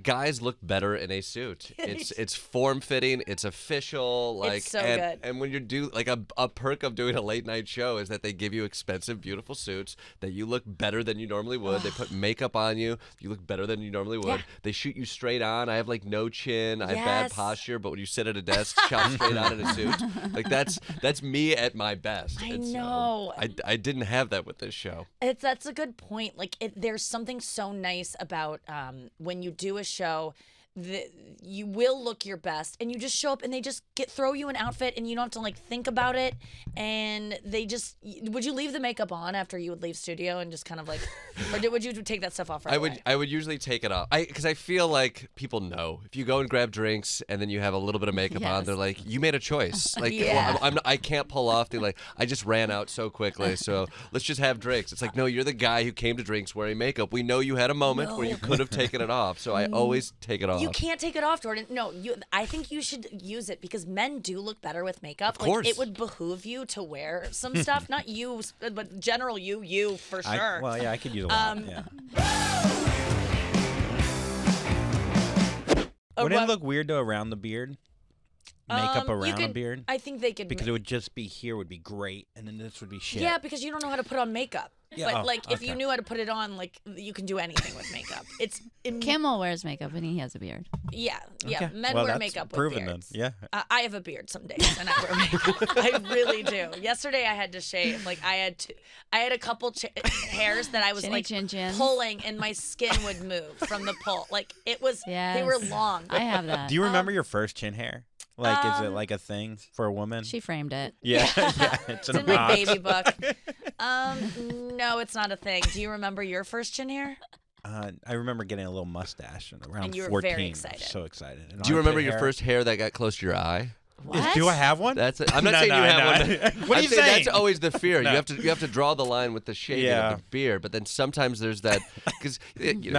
Guys look better in a suit. It's form fitting. It's official. Like, it's so good. And when you do like a perk of doing a late night show is that they give you expensive, beautiful suits that you look better than you normally would. They put makeup on you. You look better than you normally would. Yeah. They shoot you straight on. I have like no chin. I have bad posture. But when you sit at a desk, shot straight on in a suit, like that's me at my best. I know. I didn't have that with this show. That's a good point. Like, there's something so nice about when you do a show, you will look your best, and you just show up, and they just throw you an outfit, and you don't have to like think about it. And they just would you leave the makeup on after you would leave studio and just kind of like, or would you take that stuff off right away? I would usually take it off. Because I feel like people know if you go and grab drinks and then you have a little bit of makeup on, they're like, you made a choice. Like, well, I can't pull off the like. I just ran out so quickly, so let's just have drinks. It's like, no, you're the guy who came to drinks wearing makeup. We know you had a moment where you could have taken it off, so I always take it off. You can't take it off, Jordan. No, I think you should use it because men do look better with makeup. Of course. Like, it would behoove you to wear some stuff. Not you, but general you for sure. I could use a lot. Yeah. Wouldn't it look weird though around the beard? Makeup around a beard? I think they could. Because it would just be here would be great, and then this would be shit. Yeah, because you don't know how to put on makeup. Yeah. But if you knew how to put it on, like, you can do anything with makeup. Kimmel wears makeup and he has a beard. Yeah. Okay. Men well, wear that's makeup proven with beards. Then. Yeah. I have a beard some days, and I wear makeup. I really do. Yesterday I had to shave. Like, I had a couple hairs that I was pulling, and my skin would move from the pull. Like, it was. Yes. They were long. I have that. Do you remember your first chin hair? Like, is it like a thing for a woman? She framed it. Yeah, it's in my baby book. No, it's not a thing. Do you remember your first chin hair? I remember getting a little mustache around and you were 14. very excited. So excited. And Do you remember your first hair that got close to your eye? What? Do I have one? That's it. I'm not saying you have one. What are you saying? That's always the fear. No. You have to draw the line with the shaving of the beard, but then sometimes there's that because you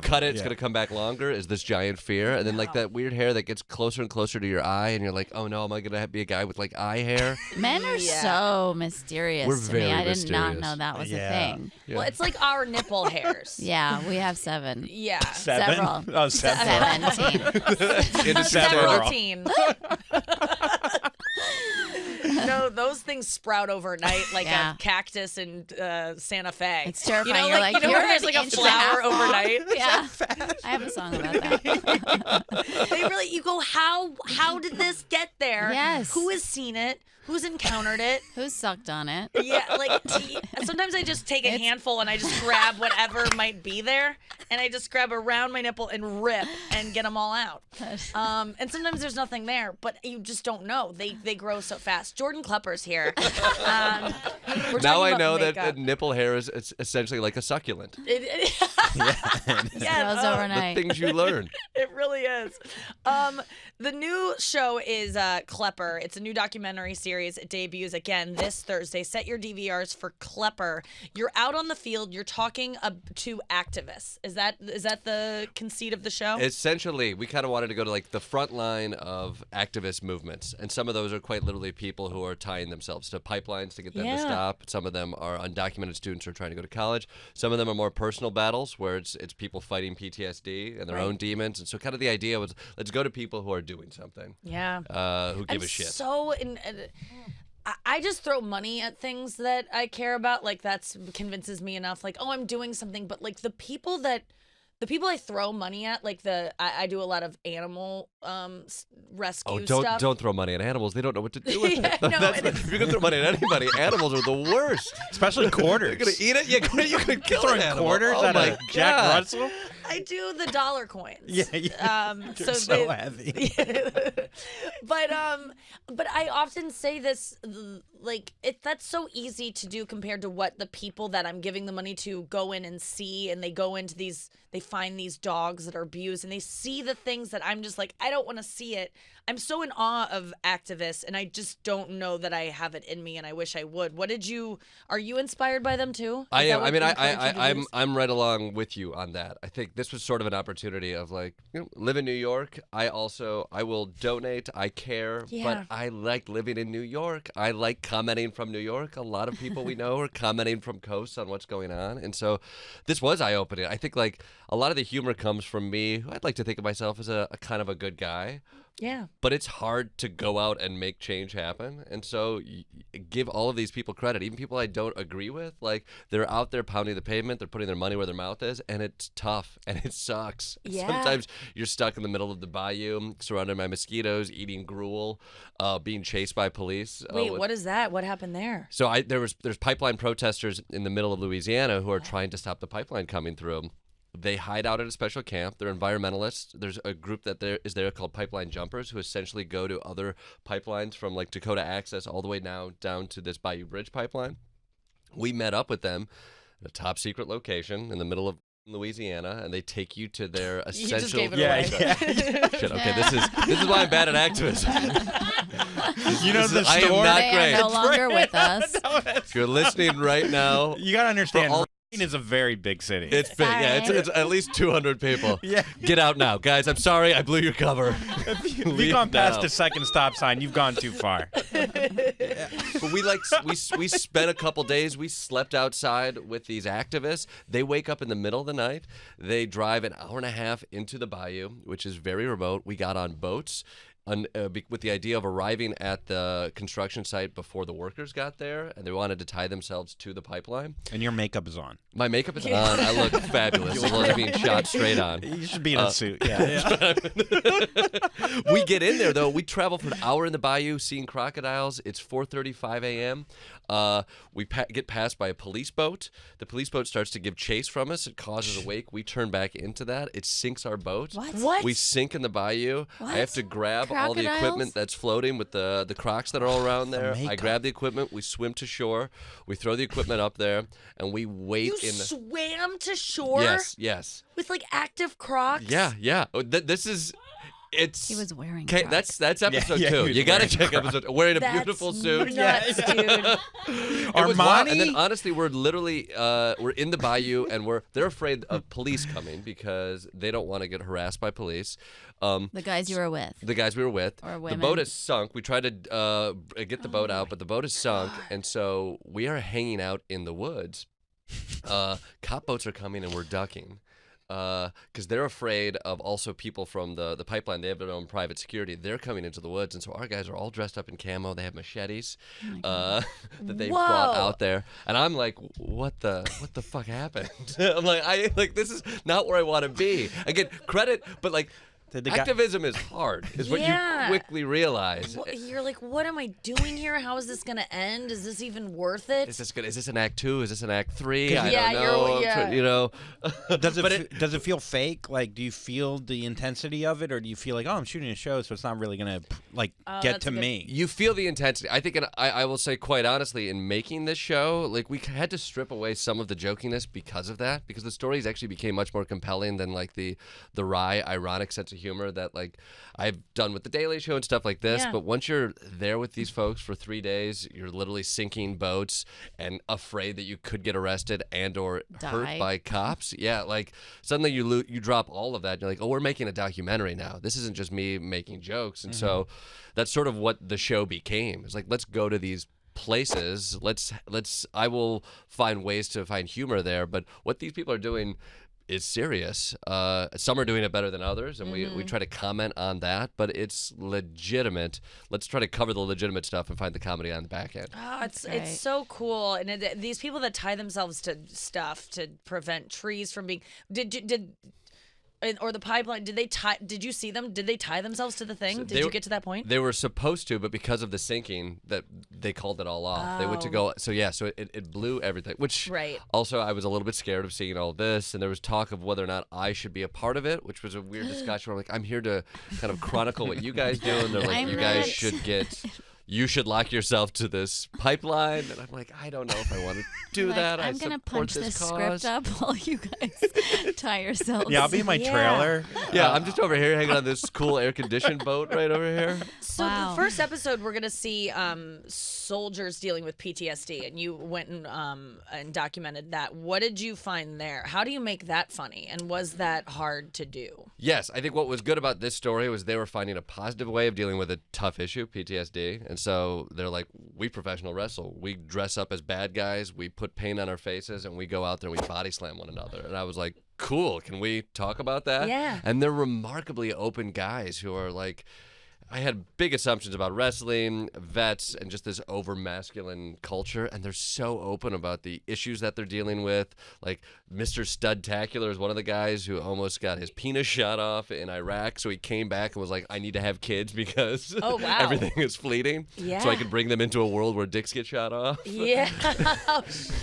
cut it, it's going to come back longer. Is this giant fear? And then like that weird hair that gets closer and closer to your eye, and you're like, oh no, am I going to be a guy with like eye hair? Men are so mysterious. We're to very me. I did mysterious. not know that was a thing. Yeah. Well, it's like our nipple hairs. Yeah, we have 7. Yeah, several. Oh, 17. No, those things sprout overnight like a cactus in Santa Fe. It's terrifying. You know, You're like, like, you know you're where there's like a flower overnight? Yeah. I have a song about that. They really, you go, how did this get there? Yes. Who has seen it? Who's encountered it? Who sucked on it? Yeah, like sometimes I just take a handful and I just grab whatever might be there, and I just grab around my nipple and rip and get them all out. And sometimes there's nothing there, but you just don't know. They grow so fast. Jordan Klepper's here. Now I know that nipple hair is essentially like a succulent. It grows overnight. The things you learn. It really is. The new show is Klepper. It's a new documentary series. It debuts again this Thursday. Set your DVRs for Klepper. You're out on the field. You're talking to activists. Is that the conceit of the show? Essentially, we kind of wanted to go to like the front line of activist movements, and some of those are quite literally people who are tying themselves to pipelines to get them to stop. Some of them are undocumented students who are trying to go to college. Some of them are more personal battles where it's people fighting PTSD and their own demons. And so kind of the idea was, let's go to people who are doing something. Yeah. Who give a shit. I just throw money at things that I care about. Like, that's convinces me enough. Like, oh, I'm doing something. But like the people I throw money at, like I do a lot of animal rescue stuff. Don't throw money at animals. They don't know what to do with it. If you're gonna throw money at anybody, animals are the worst. Especially quarters. You're gonna eat it. You could kill an animal. Quarters oh at my a Jack Russell. I do the dollar coins. Yeah. You're so heavy. But I often say this, like, that's so easy to do compared to what the people that I'm giving the money to go in and see, and they go into they find these dogs that are abused, and they see the things that I'm just like, I don't want to see it. I'm so in awe of activists, and I just don't know that I have it in me, and I wish I would. Are you inspired by them too? I am. I mean, I'm right along with you on that. I think this was sort of an opportunity of like, live in New York. I will donate. I care, but I like living in New York. I like commenting from New York. A lot of people we know are commenting from coasts on what's going on. And so this was eye-opening. I think like a lot of the humor comes from me. I'd like to think of myself as a kind of a good guy. Yeah. But it's hard to go out and make change happen. And so give all of these people credit, even people I don't agree with. Like, they're out there pounding the pavement. They're putting their money where their mouth is. And it's tough. And it sucks. Yeah. Sometimes you're stuck in the middle of the bayou, surrounded by mosquitoes, eating gruel, being chased by police. Wait, what is that? What happened there? So there's pipeline protesters in the middle of Louisiana who are trying to stop the pipeline coming through. They hide out at a special camp. They're environmentalists. There's a group that is there called Pipeline Jumpers who essentially go to other pipelines from like Dakota Access all the way now down to this Bayou Bridge pipeline. We met up with them at a top secret location in the middle of Louisiana, and they take you to their essential. You just gave it away. Shit, okay, this is why I'm bad at activism. You know the I am story. not They great. are no longer with us. If you're listening right now, You gotta understand. all- Racine is a very big city. it's big. Yeah, it's at least 200 people. Yeah. Get out now, guys. I'm sorry, I blew your cover. If you've Leave gone past now. the second stop sign, you've gone too far. But we spent a couple days. We slept outside with these activists. They wake up in the middle of the night. They drive an hour and a half into the bayou, which is very remote. We got on boats. With the idea of arriving at the construction site before the workers got there, and they wanted to tie themselves to the pipeline. And your makeup is on. My makeup is on. I look fabulous. As well as being shot straight on. You should be in a suit. Yeah. We get in there, though. We travel for an hour in the bayou, seeing crocodiles. It's 4:35 a.m. We get passed by a police boat. The police boat starts to give chase from us. It causes a wake. We turn back into that. It sinks our boat. What? We sink in the bayou. I have to grab all the Crocodiles? equipment that's floating with the crocs that are all around there. I makeup. grab the equipment. We swim to shore. We throw the equipment up there, and we wait You in the. swam to shore Yes. with like active Crocs? Yeah. Oh, this is. It's. He was wearing Okay, Crocs. that's episode yeah, he 2. was You got to wearing check Crocs. episode. Wearing a That's beautiful suit. nuts, dude. It was wild. Armani? And then honestly, we're literally we're in the bayou, and they're afraid of police coming because they don't want to get harassed by police. The guys you were with. The guys we were with. Or The women. boat is sunk. We tried to get the boat out, but the boat is sunk, and so we are hanging out in the woods. Cop boats are coming, and we're ducking. Because they're afraid of also people from the pipeline. They have their own private security. They're coming into the woods, and so our guys are all dressed up in camo. They have machetes that they brought Whoa. out there, and I'm like, what the fuck happened? I'm like, this is not where I want to be. Again, credit, but like. Did the guy- Activism is hard, is what you Yeah. quickly realize. You're like, what am I doing here? How is this gonna end? Is this even worth it? Is this good? Is this an act 2? Is this an act 3? I Yeah, don't you're- know. yeah. You know. Does it feel fake? Like, do you feel the intensity of it, or do you feel like, oh, I'm shooting a show, so it's not really gonna like get that's to a good- me? You feel the intensity. I think, and I will say quite honestly, in making this show, like we had to strip away some of the jokiness because of that, because the stories actually became much more compelling than like the wry, ironic sense of humor that like I've done with the Daily Show and stuff like this. Yeah. But once you're there with these folks for 3 days, you're literally sinking boats and afraid that you could get arrested and or hurt Die. by cops. Yeah, like suddenly you drop all of that. You're like, oh, we're making a documentary now. This isn't just me making jokes. And so that's sort of what the show became. It's like, let's go to these places. I will find ways to find humor there. But what these people are doing is serious. Some are doing it better than others, and we try to comment on that, but it's legitimate. Let's try to cover the legitimate stuff and find the comedy on the back end. Oh, it's Right. so cool, and these people that tie themselves to stuff to prevent trees from being or the pipeline. Did you see them? Did they tie themselves to the thing? Did you get to that point? They were supposed to, but because of the sinking, that they called it all off. They went to go. So yeah, so it blew everything. Which Right. also I was a little bit scared of seeing all this, and there was talk of whether or not I should be a part of it, which was a weird discussion. Where I'm like, I'm here to kind of chronicle what you guys do, and they're like, I'm you guys not. should get. you should lock yourself to this pipeline. And I'm like, I don't know if I want to do that. I'm going to punch this script up while you guys tie yourselves. Yeah, I'll be in my trailer. Yeah, I'm just over here hanging on this cool air-conditioned boat right over here. So the first episode, we're going to see soldiers dealing with PTSD, and you went and documented that. What did you find there? How do you make that funny, and was that hard to do? Yes, I think what was good about this story was they were finding a positive way of dealing with a tough issue, PTSD, and so they're like, we professional wrestle. We dress up as bad guys, we put paint on our faces, and we go out there and we body slam one another. And I was like, cool, can we talk about that? Yeah. And they're remarkably open guys who are like, I had big assumptions about wrestling, vets, and just this over-masculine culture, and they're so open about the issues that they're dealing with. Like, Mr. Studtacular is one of the guys who almost got his penis shot off in Iraq, so he came back and was like, I need to have kids because everything is fleeting, so I can bring them into a world where dicks get shot off. Yeah.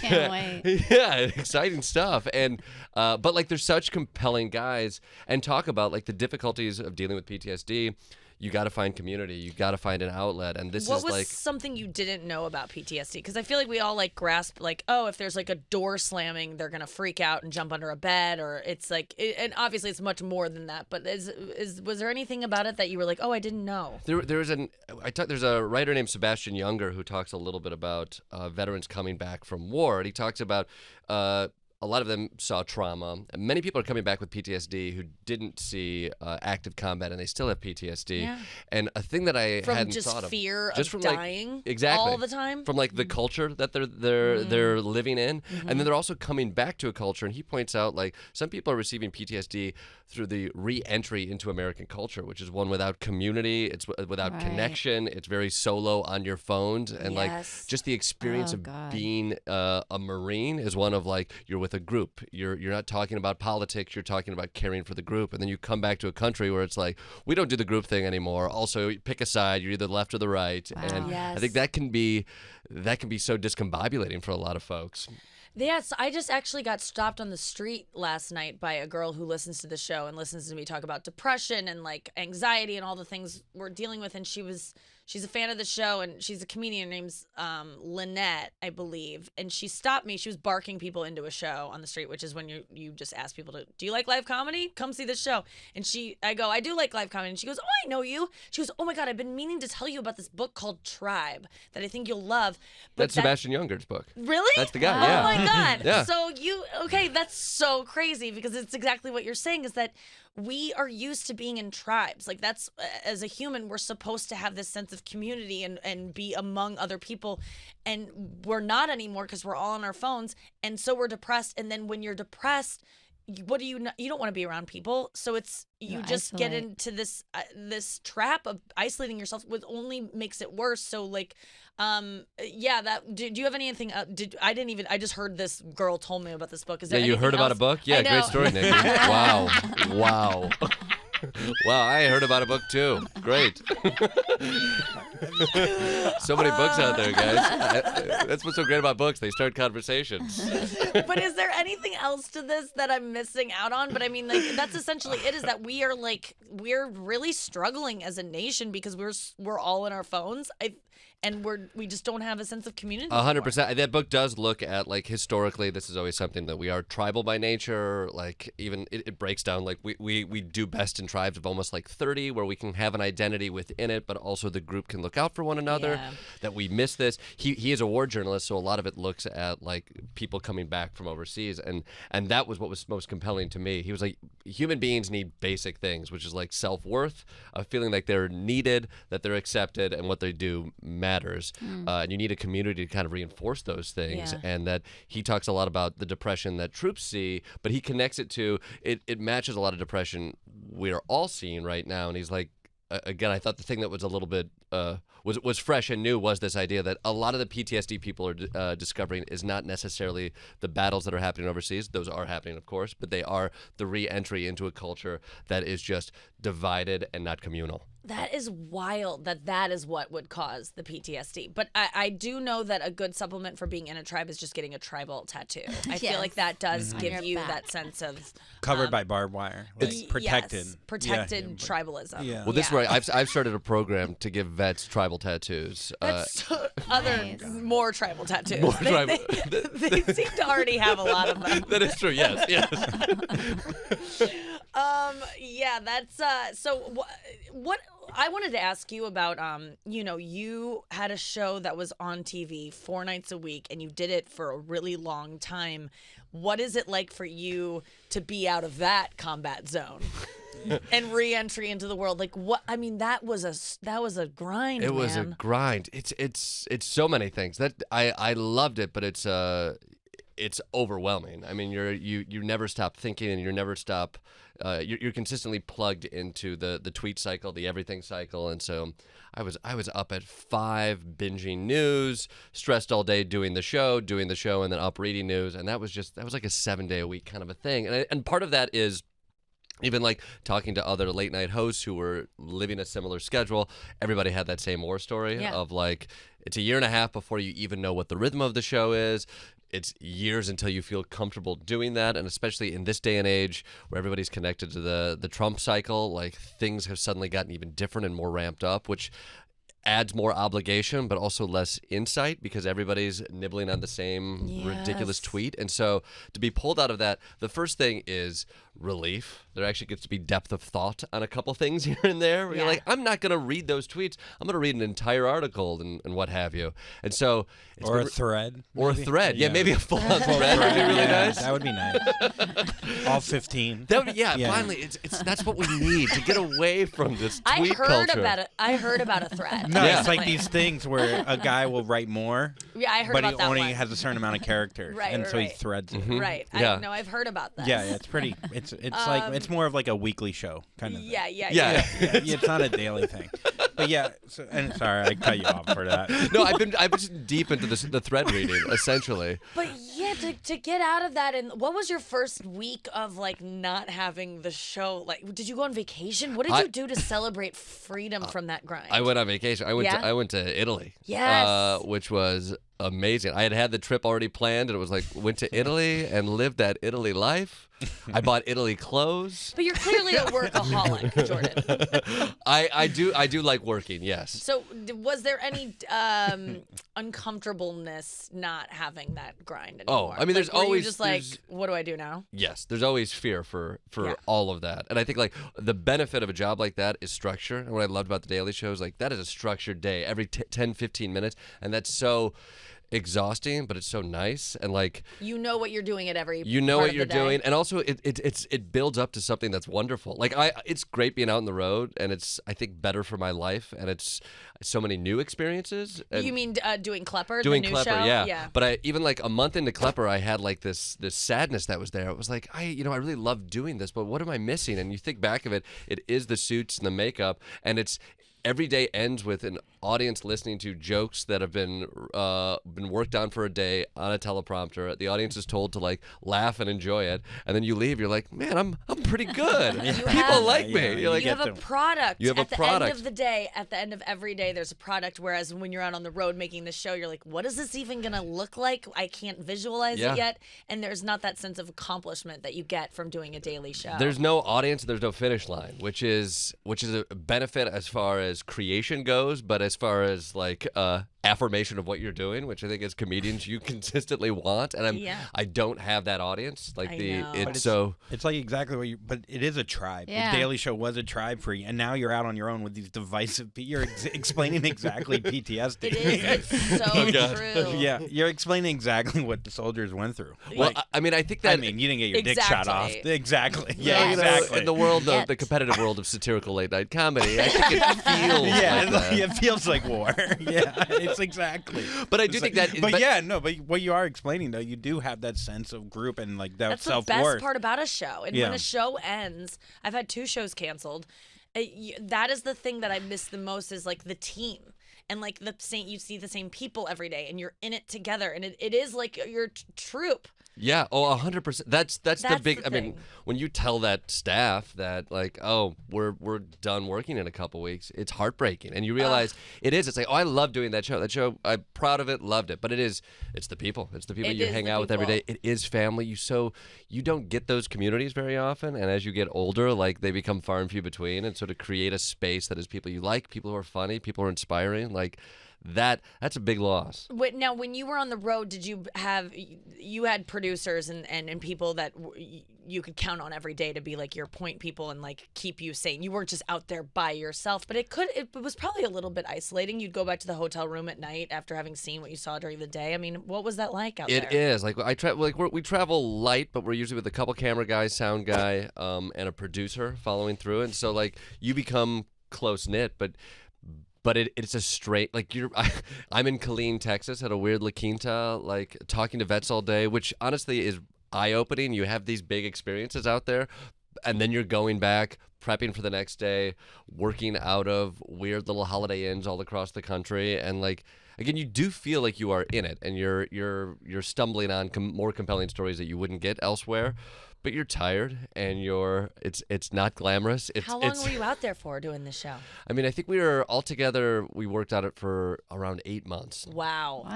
Can't wait. Yeah, exciting stuff. And but, like, they're such compelling guys, and talk about, like, the difficulties of dealing with PTSD. You got to find community. You got to find an outlet. And this what is was like something you didn't know about PTSD? Because I feel like we all like grasp like, oh, if there's like a door slamming, they're gonna freak out and jump under a bed, or it's like, and obviously it's much more than that. But was there anything about it that you were like, oh, I didn't know? there's a writer named Sebastian Junger who talks a little bit about veterans coming back from war, and he talks about. A lot of them saw trauma. Many people are coming back with PTSD who didn't see active combat, and they still have PTSD. Yeah. And a thing that I hadn't just thought of, fear just of from dying, exactly all the time, from like the culture that they're living in, and then they're also coming back to a culture. And he points out like some people are receiving PTSD through the re-entry into American culture, which is one without community, it's without connection, it's very solo on your phones, and like just the experience of being a Marine is one of like you're with a group, you're not talking about politics, you're talking about caring for the group, and then you come back to a country where it's like we don't do the group thing anymore. Also, you pick a side, you're either left or the right, and I think that can be so discombobulating for a lot of folks. Yes, I just actually got stopped on the street last night by a girl who listens to the show and listens to me talk about depression and like anxiety and all the things we're dealing with. And she's a fan of the show, and she's a comedian. Her name's Lynette, I believe. And she stopped me. She was barking people into a show on the street, which is when you just ask people do you like live comedy? Come see this show. And I go, I do like live comedy. And she goes, oh, I know you. She goes, oh my God, I've been meaning to tell you about this book called Tribe that I think you'll love. But That's Sebastian Junger's book. Really? That's the guy, yeah. Oh my God. Yeah. So that's so crazy, because it's exactly what you're saying, is that we are used to being in tribes. Like that's, as a human, we're supposed to have this sense of community and be among other people. And we're not anymore because we're all on our phones. And so we're depressed. And then when you're depressed, what do you don't want to be around people. So you just get into this trap of isolating yourself, which only makes it worse. So like, do you have anything? I just heard this girl told me about this book. Is there you heard about a book? Yeah, great story, Nikki. Wow. Wow, I heard about a book too. Great. So many books out there, guys. That's what's so great about books. They start conversations. But is there anything else to this that I'm missing out on? But I mean, like, that's essentially it, is that we're really struggling as a nation because we're all in our phones. And we just don't have a sense of community. 100%. That book does look at, like, historically, this is always something that we are tribal by nature. Like, even it breaks down, like, we do best in tribes of almost like 30, where we can have an identity within it, but also the group can look out for one another, that we miss this. He is a war journalist, so a lot of it looks at, like, people coming back from overseas. And that was what was most compelling to me. He was like, human beings need basic things, which is, like, self-worth, a feeling like they're needed, that they're accepted, and what they do matters. And you need a community to kind of reinforce those things. And that he talks a lot about the depression that troops see, but he connects it to it matches a lot of depression we're all seeing right now. And he's like, again, I thought the thing that was a little bit was fresh and new was this idea that a lot of the PTSD people are discovering is not necessarily the battles that are happening overseas. Those are happening, of course, but they are the re-entry into a culture that is just divided and not communal. That is wild that is what would cause the PTSD. But I do know that a good supplement for being in a tribe is just getting a tribal tattoo. I feel like that does give you that sense of covered by barbed wire, like protected. Yes, protected tribalism. Yeah. Well, this is where I've started a program to give vets tribal tattoos. That's more tribal tattoos. More tribal. They seem to already have a lot of them. That is true. Yes. Yes. Yeah, that's so what I wanted to ask you about you had a show that was on TV 4 nights a week and you did it for a really long time. What is it like for you to be out of that combat zone and re-entry into the world? Like what I mean that was a grind. It was a grind. It's so many things. That I loved it, but it's overwhelming. I mean, you never stop thinking, and you never stop. You're consistently plugged into the tweet cycle, the everything cycle, and so I was up at 5 binging news, stressed all day doing the show, and then up reading news, and that was like a 7-day a week kind of a thing, and part of that is. Even like talking to other late night hosts who were living a similar schedule, everybody had that same war story of like, it's a year and a half before you even know what the rhythm of the show is. It's years until you feel comfortable doing that. And especially in this day and age where everybody's connected to the Trump cycle, like things have suddenly gotten even different and more ramped up, which adds more obligation, but also less insight because everybody's nibbling on the same ridiculous tweet. And so to be pulled out of that, the first thing is relief. There actually gets to be depth of thought on a couple things here and there. Where you're like, I'm not going to read those tweets. I'm going to read an entire article and what have you. And so... Or a thread. Or a thread. Yeah, maybe a full-on thread would be really nice. That would be nice. All 15. That would, finally, it's that's what we need to get away from this tweet culture. I heard about a thread. No, it's like these things where a guy will write more. Yeah, I heard but about that he only one. has a certain amount of characters, and so he threads it. Right. Yeah. I've heard about that. Yeah, it's pretty. It's like it's more of like a weekly show kind of thing. Yeah. It's not a daily thing. But yeah, and sorry I cut you off for that. No, I've been deep into the thread reading essentially. But yeah, to get out of that, and what was your first week of like not having the show? Like, did you go on vacation? What did you do to celebrate freedom from that grind? I went on vacation. I went to Italy. Yes. Which was amazing. I had the trip already planned, and it was like went to Italy and lived that Italy life. I bought Italy clothes. But you're clearly a workaholic, Jordan. I do like working. Yes. So was there any uncomfortableness not having that grind anymore? Oh, I mean, there's were you always just like, what do I do now? Yes, there's always fear for all of that. And I think like the benefit of a job like that is structure. And what I loved about the Daily Show is like that is a structured day every 10, 15 minutes. And that's so exhausting, but it's so nice. And like you know what you're doing at every what you're doing, and also it builds up to something that's wonderful. Like it's great being out on the road, and it's I think better for my life, and it's so many new experiences. And you mean doing Klepper, doing the new Klepper, show? Yeah. But I even like a month into Klepper, I had like this sadness that was there. It was like I really love doing this, but what am I missing? And you think back of it, it is the suits and the makeup, and it's. Every day ends with an audience listening to jokes that have been worked on for a day on a teleprompter. The audience is told to like laugh and enjoy it, and then you leave. You're like, man, I'm pretty good. People like me. You're like, you have a product. You have at a product. The end of the day, at the end of every day, there's a product. Whereas when you're out on the road making the show, you're like, what is this even gonna look like? I can't visualize it yet, and there's not that sense of accomplishment that you get from doing a daily show. There's no audience. There's no finish line, which is a benefit as far as creation goes, but as far as like affirmation of what you're doing, which I think as comedians you consistently want, and I don't have that audience. Like it's like exactly what you. But it is a tribe. Yeah. The Daily Show was a tribe for you, and now you're out on your own with these divisive. You're explaining exactly PTSD. It is. It's so true. Yeah, you're explaining exactly what the soldiers went through. Well, I mean, I think that. I mean, you didn't get your dick shot off. Exactly. Yeah, exactly. In the world, the competitive world of satirical late night comedy, I think it feels. It feels like war. Yeah, it's exactly. But I do think that. But what you are explaining though, you do have that sense of group and like that self-worth. That's the best part about a show. And when a show ends, I've had 2 shows canceled. That is the thing that I miss the most is like the team. And like you see the same people every day, and you're in it together, and it is like your troop. Yeah. Oh, 100%. That's the big. the I mean, thing. when you tell that staff that like, oh, we're done working in a couple weeks, it's heartbreaking, and you realize it is. It's like, oh, I love doing that show. That show, I'm proud of it, loved it. But it's the people. It's the people It you is hang the out with every day. people. It is family. You don't get those communities very often, and as you get older, like they become far and few between. And so to create a space that is people you like, people who are funny, people who are inspiring, like. That's a big loss. Now, when you were on the road, did you had producers and people that you could count on every day to be like your point people and like keep you sane? You weren't just out there by yourself, but it was probably a little bit isolating. You'd go back to the hotel room at night after having seen what you saw during the day. I mean, what was that like out there? It is like we travel light, but we're usually with a couple camera guys, sound guy, and a producer following through, and so like you become close knit, but it's a straight like I'm in Killeen, Texas, at a weird La Quinta, like talking to vets all day, which honestly is eye-opening. You have these big experiences out there, and then you're going back, prepping for the next day, working out of weird little Holiday Inns all across the country, and like again, you do feel like you are in it, and you're stumbling on more compelling stories that you wouldn't get elsewhere. But you're tired, and it's not glamorous. How long were you out there for doing this show? I mean, I think we worked on it for around 8 months. Wow. What?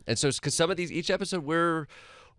And so because some of these, each episode we're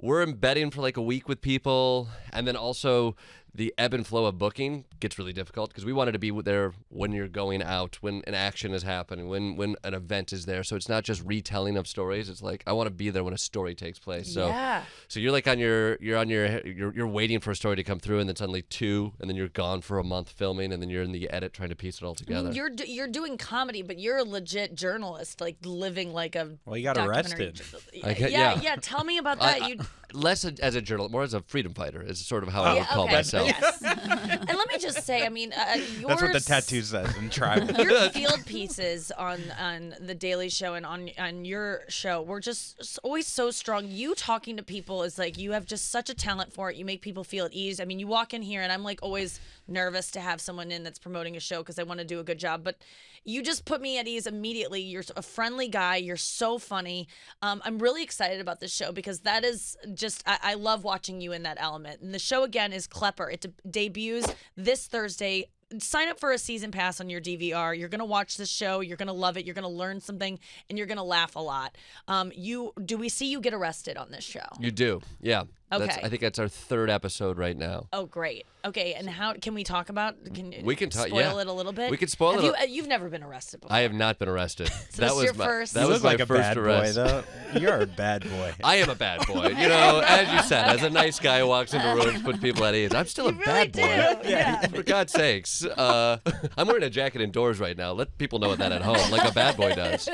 embedding for like a week with people, and then also the ebb and flow of booking gets really difficult because we wanted to be there when you're going out, when an action is happening, when an event is there. So it's not just retelling of stories. It's like I want to be there when a story takes place. So Yeah. so you're like you're waiting for a story to come through, and then suddenly 2, and then you're gone for a month filming, and then you're in the edit trying to piece it all I together. mean, you're doing comedy, but you're a legit journalist, like living like a. Well, you got documentary arrested. Yeah. Tell me about that. Less as a journalist, more as a freedom fighter is sort of how I would call okay. myself. Yes. And let me just say, I mean, That's what the tattoo says in tribal. Your field pieces on the Daily Show and on your show were just always so strong. You talking to people is like you have just such a talent for it. You make people feel at ease. I mean, you walk in here and I'm like always nervous to have someone in that's promoting a show because I want to do a good job, but you just put me at ease immediately. You're a friendly guy. You're so funny. I'm really excited about this show because that is just, I love watching you in that element. And the show, again, is Klepper. It debuts this Thursday. Sign up for a season pass on your DVR. You're going to watch this show. You're going to love it. You're going to learn something, and you're going to laugh a lot. Do we see you get arrested on this show? You do, yeah. Okay. I think that's our 3rd episode right now. Oh, great. Okay, and how can we talk about? We can talk. Spoil Yeah, it a little bit. We can spoil it. You've never been arrested before. I have not been arrested. So this is your first- That You was look like my a first bad arrest. boy, though. You're a bad boy. I am a bad boy. You know, as you said, as a nice guy who walks into rooms, puts people at ease. I'm still a You bad really boy. do. Yeah. For God's sakes. I'm wearing a jacket indoors right now. Let people know that at home, like a bad boy does.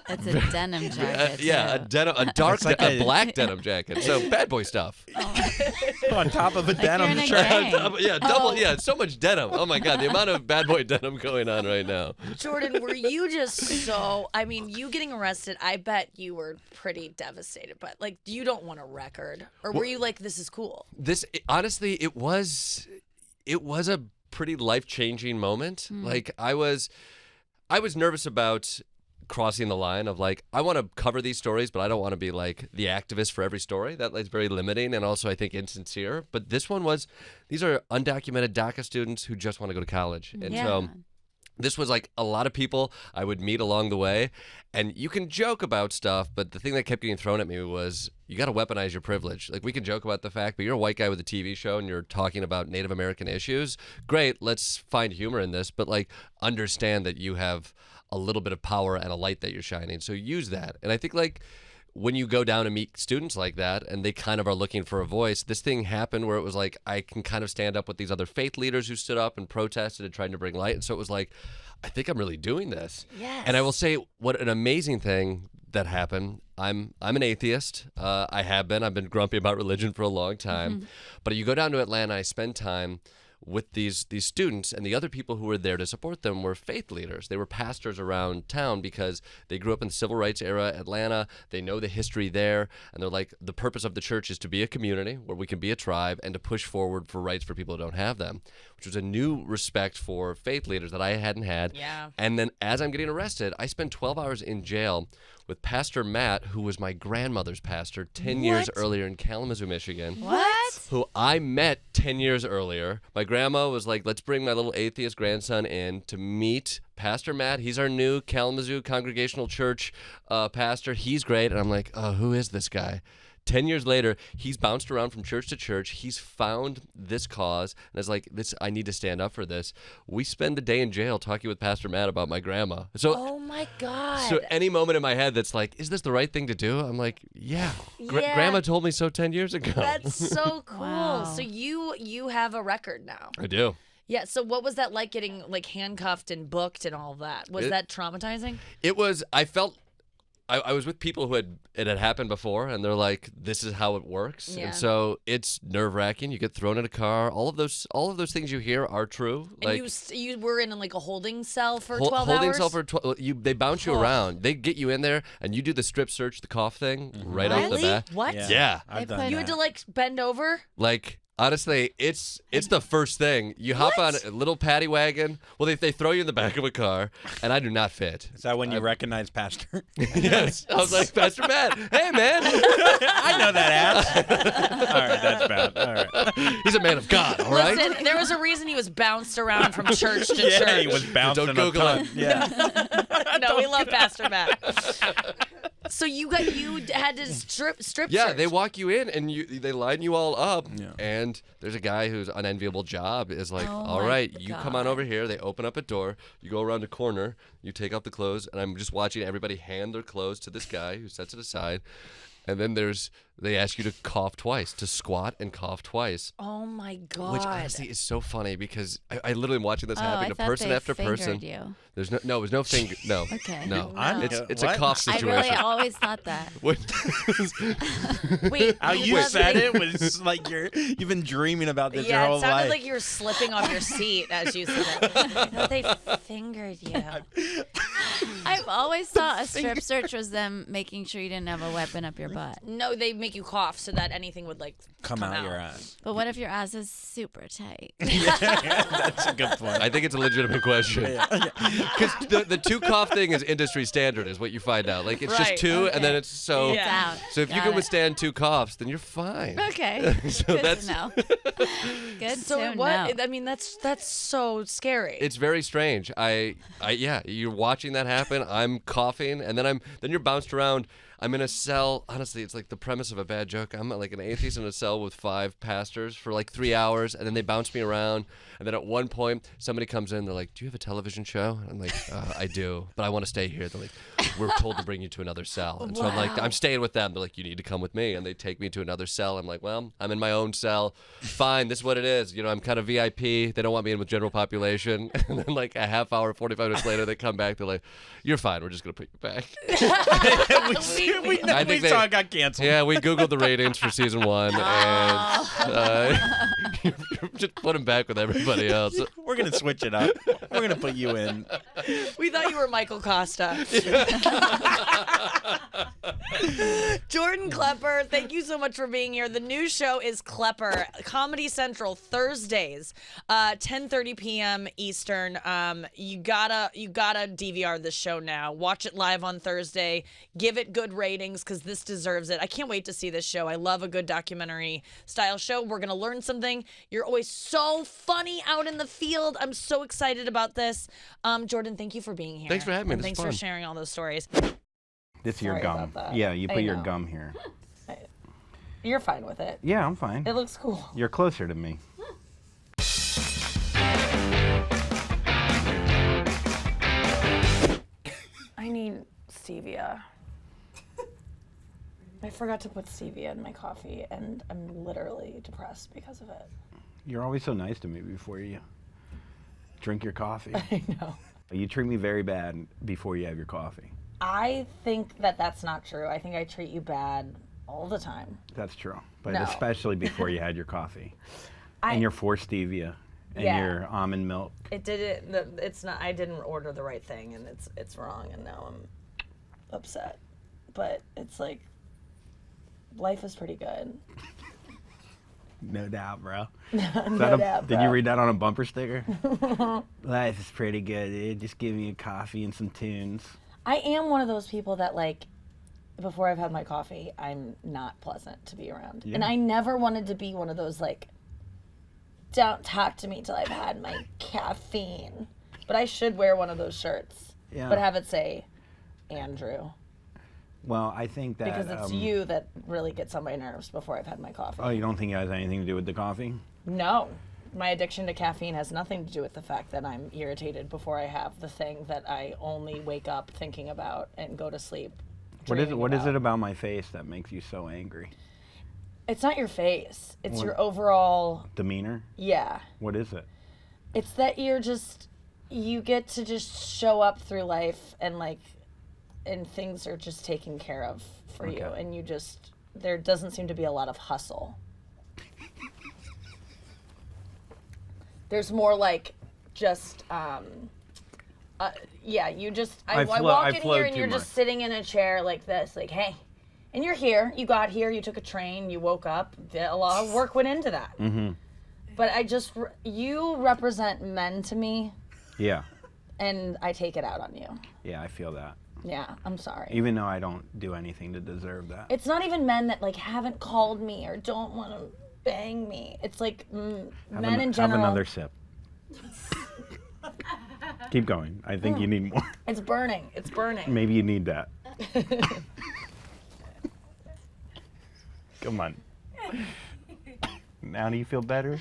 It's a denim jacket. Yeah, too. a dark, like a a- black denim jacket. So bad boy stuff. On top of a you're denim in a shirt. gang. Yeah, double. Yeah, so much denim. Oh my God, the amount of bad boy denim going on right now. Jordan, were you just so? I mean, you getting arrested. I bet you were pretty devastated. But like, you don't want a record, or were you like, this is cool? Honestly, it was a pretty life-changing moment. Like I was nervous about crossing the line of like, I want to cover these stories, but I don't want to be like the activist for every story. That's very limiting and also I think insincere. But this one these are undocumented DACA students who just want to go to college. And so this was like a lot of people I would meet along the way, and you can joke about stuff, but the thing that kept getting thrown at me was you got to weaponize your privilege. Like we can joke about the fact, but you're a white guy with a TV show and you're talking about Native American issues. Great, let's find humor in this, but like understand that you have a little bit of power and a light that you're shining. So use that. And I think like when you go down and meet students like that and they kind of are looking for a voice, this thing happened where it was like I can kind of stand up with these other faith leaders who stood up and protested and tried to bring light. And so it was like, I think I'm really doing this. Yes. And I will say what an amazing thing that happened. I'm an atheist. I've been grumpy about religion for a long time. But you go down to Atlanta, I spend time with these students, and the other people who were there to support them were faith leaders. They were pastors around town because they grew up in the civil rights era Atlanta. They know the history there, and they're like, the purpose of the church is to be a community where we can be a tribe and to push forward for rights for people who don't have them, which was a new respect for faith leaders that I hadn't had. Yeah. And then as I'm getting arrested, I spend 12 hours in jail with Pastor Matt, who was my grandmother's pastor 10 years earlier in Kalamazoo, Michigan. What? Who I met 10 years earlier. My grandma was like, let's bring my little atheist grandson in to meet Pastor Matt. He's our new Kalamazoo Congregational Church pastor. He's great. And I'm like, oh, who is this guy? 10 years later, he's bounced around from church to church. He's found this cause and is like, I need to stand up for this. We spend the day in jail talking with Pastor Matt about my grandma. So, oh my God. So any moment in my head that's like, is this the right thing to do? I'm like, yeah. Grandma told me so 10 years ago. That's so cool. Wow. So you have a record now. I do. Yeah. So what was that like getting like handcuffed and booked and all that? Was that traumatizing? It was. I felt. I was with people who it had happened before, and they're like, "This is how it works," Yeah. and so it's nerve-wracking. You get thrown in a car. All of those things you hear are true. And like you were in like a holding cell for 12 holding hours? cell for 12. They bounce you around. They get you in there, and you do the strip search, the cough thing right off the Really? bat. What? Yeah. I've They done put- You that. had to like bend over? Like, honestly, it's the first thing. You hop on a little paddy wagon. Well, they throw you in the back of a car, and I do not fit. Is that when you recognize Pastor? Yes. I was like, Pastor Matt, hey, man. I know that ass. All right, that's bad. All right. He's a man of God, all right? Listen, there was a reason he was bounced around from church to Yeah, church. he was bouncing Don't Google a ton. it. Yeah. No, we love Pastor Matt. So you had to strip Yeah, search. they walk you in and they line you all up. Yeah. And there's a guy whose unenviable job is like, Oh all my right, you come on God. over here. They open up a door. You go around a corner. You take off the clothes. And I'm just watching everybody hand their clothes to this guy who sets it aside. And then they ask you to cough twice, to squat and cough twice. Oh my God. Which honestly is so funny because I literally am watching this happen I to thought person they after person. fingered you. There's no, it was no finger. No. Okay. No. I'm- It's a what? cough I situation. really always thought that. Wait, How you was said they- it was like you've been dreaming about this Yeah, your it whole sounded life. like you were slipping off your seat as you said it. I thought they fingered you. I've always thought a strip search was them making sure you didn't have a weapon up your butt. No, they make you cough so that anything would like come out your ass. But what if your ass is super tight? That's a good point. I think it's a legitimate question. Because the two cough thing is industry standard, is what you find out. Like, it's Right, just two, and then okay. it's so. Yeah. It's out. So if you Got can it. withstand two coughs, then you're fine. Okay. So Good that's- to know. Good So to what? know. I mean, that's so scary. It's very strange. Yeah, you're watching that happen. I'm coughing, and then you're bounced around. I'm in a cell. Honestly, it's like the premise of a bad joke. I'm like an atheist in a cell with 5 pastors for like 3 hours, and then they bounce me around. And then at one point, somebody comes in. They're like, "Do you have a television show?" And I'm like, "I do, but I want to stay here." They're like, "We're told to bring you to another cell." And so I'm like, Wow. "I'm staying with them." They're like, "You need to come with me." And they take me to another cell. I'm like, "Well, I'm in my own cell. Fine, this is what it is. You know, I'm kind of VIP. They don't want me in with general population." And then like a half hour, 45 minutes later, they come back. They're like, "You're fine. We're just gonna put you back." we I think saw it got canceled. Yeah, we Googled the ratings for season 1, and just put them back with everybody else. We're gonna switch it up. We're gonna put you in. We thought you were Michael Costa. Jordan Klepper, thank you so much for being here. The new show is Klepper, Comedy Central, Thursdays, 10:30 p.m. Eastern. You gotta DVR this show now. Watch it live on Thursday. Give it good ratings because this deserves it. I can't wait to see this show. I love a good documentary style show. We're gonna learn something. You're always so funny out in the field. I'm so excited about this. Jordan, thank you for being here. Thanks for having me. And This is thanks for fun. sharing all those stories. This is your Sorry gum. about that. Yeah, you I put your know. gum here. You're fine with it. Yeah, I'm fine. It looks cool. You're closer to me. I need stevia. I forgot to put stevia in my coffee, and I'm literally depressed because of it. You're always so nice to me before you drink your coffee. I know. You treat me very bad before you have your coffee. I think that that's not true. I think I treat you bad all the time. That's true. But No. especially before you had your coffee. I- And your forced stevia. And Yeah. your almond milk. It didn't. It's not. I didn't order the right thing, and it's wrong, and now I'm upset. But it's like life is pretty good. No doubt, bro. No doubt, Did bro. you read that on a bumper sticker? Life is pretty good, dude. Just give me a coffee and some tunes. I am one of those people that like before I've had my coffee, I'm not pleasant to be around. Yeah. And I never wanted to be one of those, like, don't talk to me till I've had my caffeine. But I should wear one of those shirts. Yeah. But have it say Andrew. Well, I think that Because it's you that really gets on my nerves before I've had my coffee. Oh, you don't think it has anything to do with the coffee? No. My addiction to caffeine has nothing to do with the fact that I'm irritated before I have the thing that I only wake up thinking about and go to sleep. What is dreaming it about my face that makes you so angry? It's not your face. It's What? your overall, Demeanor? yeah. What is it? It's that you get to just show up through life and things are just taken care of for you. Okay. And there doesn't seem to be a lot of hustle. There's more like just, I walk in here and you're just sitting in a chair like this, like, hey, and you're here, you got here, you took a train, you woke up, a lot of work went into that. Mm-hmm. But you represent men to me, Yeah. and I take it out on you. Yeah, I feel that. Yeah, I'm sorry. Even though I don't do anything to deserve that. It's not even men that like haven't called me or don't want to bang me. It's like men in general. Have another sip. Keep going. I think you need more. It's burning. It's burning. Maybe you need that. Come on. Now do you feel better?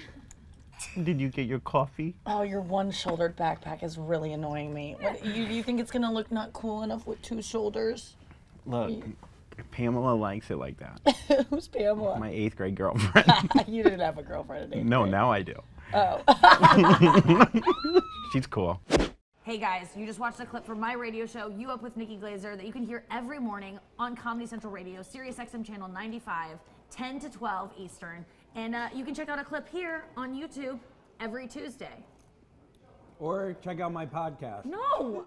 Did you get your coffee? Oh, your one-shouldered backpack is really annoying me. What, you think it's gonna look not cool enough with two shoulders? Look, Pamela likes it like that. Who's Pamela? My 8th grade girlfriend. You didn't have a girlfriend at 8th No, grade. now I do. Oh. She's cool. Hey guys, you just watched a clip from my radio show, You Up with Nikki Glaser, that you can hear every morning on Comedy Central Radio, SiriusXM channel 95, 10 to 12 Eastern. And you can check out a clip here on YouTube every Tuesday. Or check out my podcast. No!